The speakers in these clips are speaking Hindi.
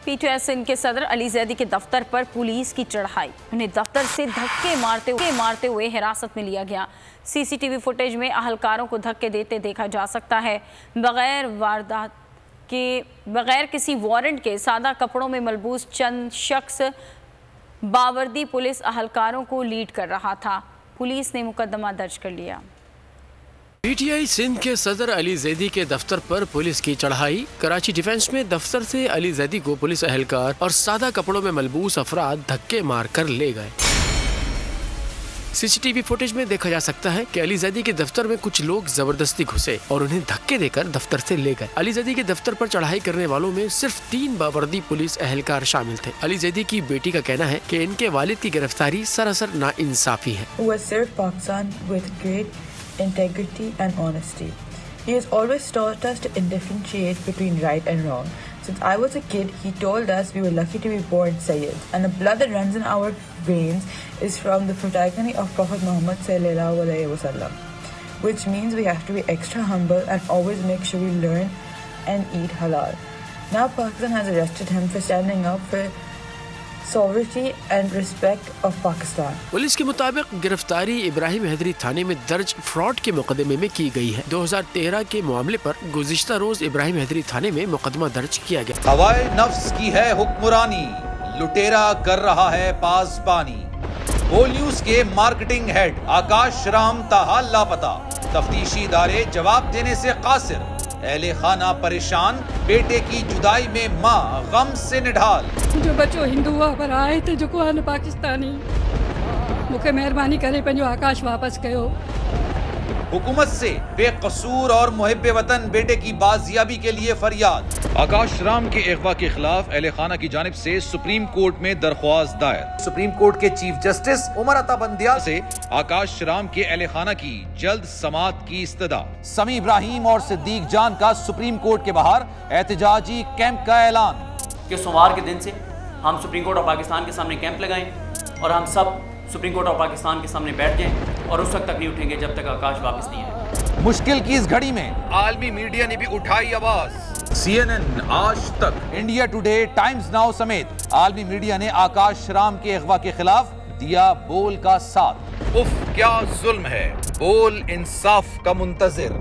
पीटीआई सिंध के सदर अली जैदी के दफ्तर पर पुलिस की चढ़ाई। उन्हें दफ्तर से धक्के मारते हुए हिरासत में लिया गया। सीसीटीवी फुटेज में अहलकारों को धक्के देते देखा जा सकता है। बगैर किसी वारंट के सादा कपड़ों में मलबूस चंद शख्स बावर्दी पुलिस अहलकारों को लीड कर रहा था। पुलिस ने मुकदमा दर्ज कर लिया। पीटीआई सिंध के सदर अली जैदी के दफ्तर पर पुलिस की चढ़ाई। कराची डिफेंस में दफ्तर से अली जैदी को पुलिस एहलकार और सादा कपड़ों में मलबूस अफराद धक्के मार कर ले गए। सीसीटीवी फुटेज में देखा जा सकता है कि अली जैदी के दफ्तर में कुछ लोग जबरदस्ती घुसे और उन्हें धक्के देकर दफ्तर से ले गए। अली जैदी के दफ्तर पर चढ़ाई करने वालों में सिर्फ 3 बावर्दी पुलिस एहलकार शामिल थे। अली जैदी की बेटी का कहना है कि इनके वालिद की गिरफ्तारी सरासर नाइंसाफी है। Integrity and honesty. He has always taught us to differentiate between right and wrong. Since I was a kid, he told us we were lucky to be born Sayyid, and the blood that runs in our veins is from the progeny of Prophet Muhammad sallallahu alaihi wasallam, which means we have to be extra humble and always make sure we learn and eat halal. Now Pakistan has arrested him for standing up for sovereignty and respect of Pakistan. Police के मुताबिक गिरफ्तारी इब्राहिम हैदरी थाने में दर्ज फ्रॉड के मुकदमे में की गई है। 2013 के मामले पर गुज़िश्ता रोज इब्राहिम हैदरी थाने में मुकदमा दर्ज किया गया। हवाए नफ्स की है हुक्मरानी, लुटेरा कर रहा है पासबानी। बोल न्यूज के मार्केटिंग हेड आकाश राम ताहा लापता, तफ्तीशी इदारे जवाब देने से कासिर। अहले खाना परेशान, बेटे की जुदाई में माँ गम से निढाल। जो बच्चो हिंदू पर आए थे जो को पाकिस्तानी, मुझे मेहरबानी करे पंजो आकाश वापस कयो। हुकूमत से बेकसूर और मुहिब्बे वतन बेटे की बाजियाबी के लिए फरियाद। आकाश राम के अगवा के खिलाफ अहले खाना की जानिब से सुप्रीम कोर्ट में दरख्वास्त दायर। सुप्रीम कोर्ट के चीफ जस्टिस उमर अता बंदियाल से आकाश राम के अहले खाना की जल्द समाअत की इस्तदा। समी इब्राहिम और सिद्दीक जान का सुप्रीम कोर्ट के बाहर एहतजाजी कैंप का ऐलान कि सोमवार के दिन से हम सुप्रीम कोर्ट ऑफ पाकिस्तान के सामने कैंप लगाएं और हम सब सुप्रीम कोर्ट ऑफ पाकिस्तान के सामने बैठ जाएं और उस वक्त तक नहीं उठेंगे जब तक आकाश वापस नहीं आए। मुश्किल की इस घड़ी में आलमी मीडिया ने भी उठाई आवाज। CNN, आज तक, इंडिया टुडे, टाइम्स नाउ समेत आलमी मीडिया ने आकाश राम के अगवा के खिलाफ दिया बोल का साथ। उफ क्या जुल्म है, बोल इंसाफ का मुंतजिर।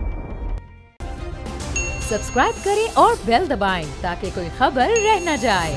सब्सक्राइब करें और बेल दबाएं ताकि कोई खबर रह न जाए।